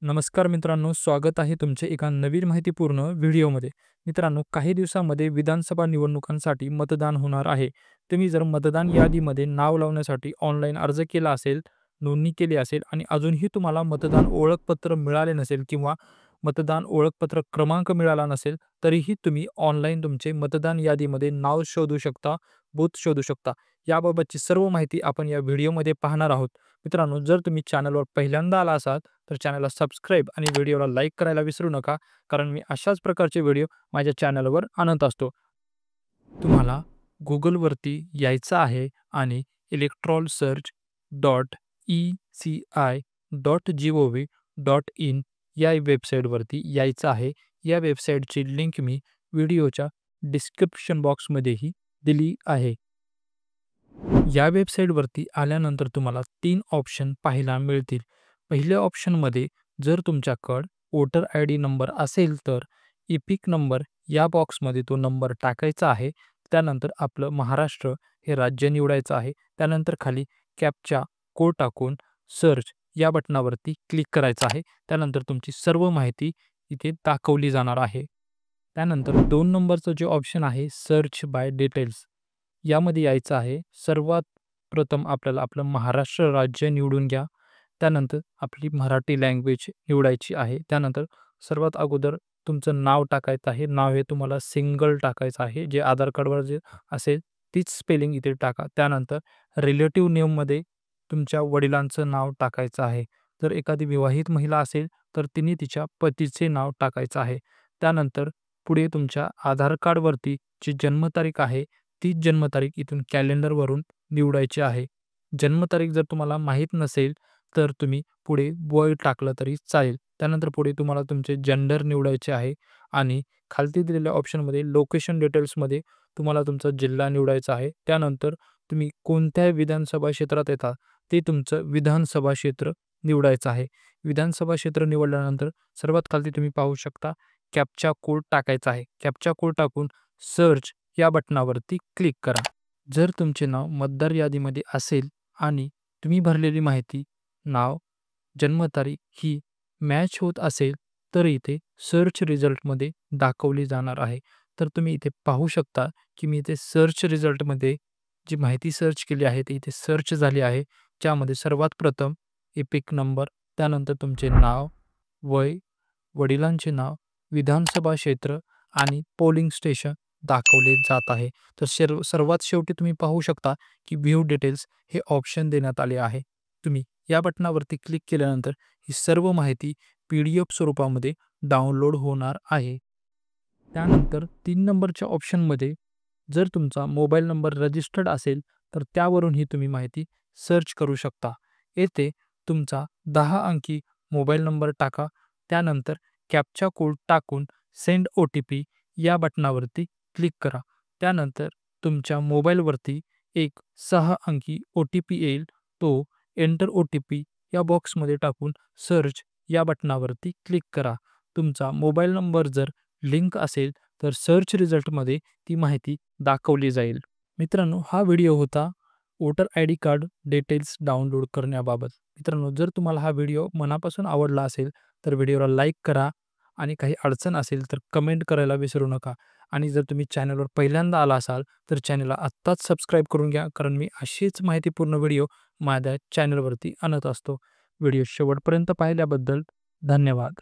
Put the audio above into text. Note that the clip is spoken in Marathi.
नमस्कार मित्रांनो, स्वागत आहे तुमचे एका नवीन माहितीपूर्ण व्हिडिओमध्ये. मित्रांनो, काही दिवसांमध्ये विधानसभा निवडणुकांसाठी मतदान होणार आहे. तुम्ही जर मतदान यादीमध्ये नाव लावण्यासाठी ऑनलाईन अर्ज केला असेल, नोंदणी केली असेल आणि अजूनही तुम्हाला मतदान ओळखपत्र मिळाले नसेल किंवा मतदान ओळखपत्र क्रमांक मिळाला नसेल, तरीही तुम्ही ऑनलाईन तुमचे मतदान यादीमध्ये नाव शोधू शकता, बूथ शोधू शकता. याबाबतची सर्व माहिती आपण या व्हिडिओमध्ये पाहणार आहोत. मित्रांनो, जर तुम्ही चॅनलवर पहिल्यांदा आला असाल तर चॅनलला सबस्क्राईब आणि व्हिडिओला लाईक करायला विसरू नका, कारण मी अशाच प्रकारचे व्हिडिओ माझ्या चॅनलवर आणत असतो. तुम्हाला Googleवरती यायचं आहे आणि electoralsearch.eci.gov.in या वेबसाईटवरती यायचं आहे. या वेबसाईटची लिंक मी व्हिडिओच्या डिस्क्रिप्शन बॉक्समध्येही दिली आहे. या वेबसाईटवरती आल्यानंतर तुम्हाला 3 ऑप्शन पाहायला मिळतील. पहिल्या ऑप्शनमध्ये जर तुमच्याकडं वोटर आय-डी नंबर असेल तर इपिक नंबर या बॉक्समध्ये तो नंबर टाकायचा आहे. त्यानंतर आपलं महाराष्ट्र हे राज्य निवडायचं आहे. त्यानंतर खाली कॅप्चा कोड टाकून सर्च या बटनावरती क्लिक करायचं आहे. त्यानंतर तुमची सर्व माहिती इथे दाखवली जाणार आहे. त्यानंतर 2 नंबरचं जे ऑप्शन आहे सर्च बाय डिटेल्स यामध्ये यायचं आहे. सर्वात प्रथम आपल्याला आपलं महाराष्ट्र राज्य निवडून घ्या. त्यानंतर आपली मराठी लँग्वेज निवडायची आहे. त्यानंतर सर्वात अगोदर तुमचं नाव टाकायचं आहे. नाव हे तुम्हाला सिंगल टाकायचं आहे. जे आधार कार्डवर जे असेल तीच स्पेलिंग इथे टाका. त्यानंतर रिलेटिव्ह नेममध्ये तुमच्या वडिलांचं नाव टाकायचं आहे. जर एखादी विवाहित महिला असेल तर तिने तिच्या पतीचे नाव टाकायचं आहे. त्यानंतर पुढे तुमच्या आधार कार्डवरती जी जन्मतारीख आहे तीच जन्मतारीख इथून कॅलेंडरवरून निवडायची आहे. जन्मतारीख जर तुम्हाला माहीत नसेल तर तुम्ही पुढे वय टाकलं तरी चालेल. त्यानंतर पुढे तुम्हाला तुमचे जेंडर निवडायचे आहे आणि खालती दिलेल्या ऑप्शनमध्ये लोकेशन डिटेल्समध्ये तुम्हाला तुमचा जिल्हा निवडायचा आहे. त्यानंतर तुम्ही कोणत्या विधानसभा क्षेत्रात येता ते तुमचं विधानसभा क्षेत्र निवडायचं आहे. विधानसभा क्षेत्र निवडल्यानंतर सर्वात खालती तुम्ही पाहू शकता कॅप्चा कोड टाकायचा आहे. कॅप्चा कोड टाकून सर्च या बटनावरती क्लिक करा. जर तुमचे नाव मतदार यादीमध्ये असेल आणि तुम्ही भरलेली माहिती, नाव, जन्मतारीख ही मॅच होत असेल तर इथे सर्च रिझल्टमध्ये दाखवली जाणार आहे. तर तुम्ही इथे पाहू शकता की मी इथे सर्च रिझल्टमध्ये जी माहिती सर्च केली आहे ती इथे सर्च झाली आहे. ज्यामध्ये सर्वात प्रथम इपिक नंबर, त्यानंतर तुमचे नाव, वय, वडिलांचे नाव, विधानसभा क्षेत्र आणि पोलिंग स्टेशन दाखवले जात आहे. तर सर्वात शेवटी तुम्ही पाहू शकता की व्ह्यू डिटेल्स हे ऑप्शन देण्यात आले आहे. तुम्ही या बटनावरती क्लिक केल्यानंतर ही सर्व माहिती PDF स्वरूपामध्ये डाउनलोड होणार आहे. त्यानंतर 3 नंबरच्या ऑप्शनमध्ये जर तुमचा मोबाईल नंबर रजिस्टर्ड असेल तर त्यावरूनही तुम्ही माहिती सर्च करू शकता. येथे तुमचा 10 अंकी मोबाईल नंबर टाका. त्यानंतर कॅप्चा कोड टाकून सेंड OTP या बटनावरती क्लिक करा. त्यानंतर तुमच्या मोबाईलवरती एक 6 अंकी OTP येईल. तो एंटर OTP या बॉक्समध्ये टाकून सर्च या बटनावरती क्लिक करा. तुमचा मोबाईल नंबर जर लिंक असेल तर सर्च रिझल्टमध्ये ती माहिती दाखवली जाईल. मित्रांनो, हा व्हिडिओ होता voter ID card details download करण्याबाबत. मित्रांनो, जर तुम्हाला हा व्हिडिओ मनापासून आवडला असेल तर व्हिडिओला लाईक करा आणि काही अडचण असेल तर कमेंट करायला विसरू नका. आणि जर तुम्ही चॅनलवर पहिल्यांदा आला असाल तर चॅनलला आत्ताच सबस्क्राईब करून घ्या, कारण मी अशीच माहितीपूर्ण व्हिडिओ माझ्या चॅनलवरती आणत असतो. व्हिडिओ शेवटपर्यंत पाहिल्याबद्दल धन्यवाद.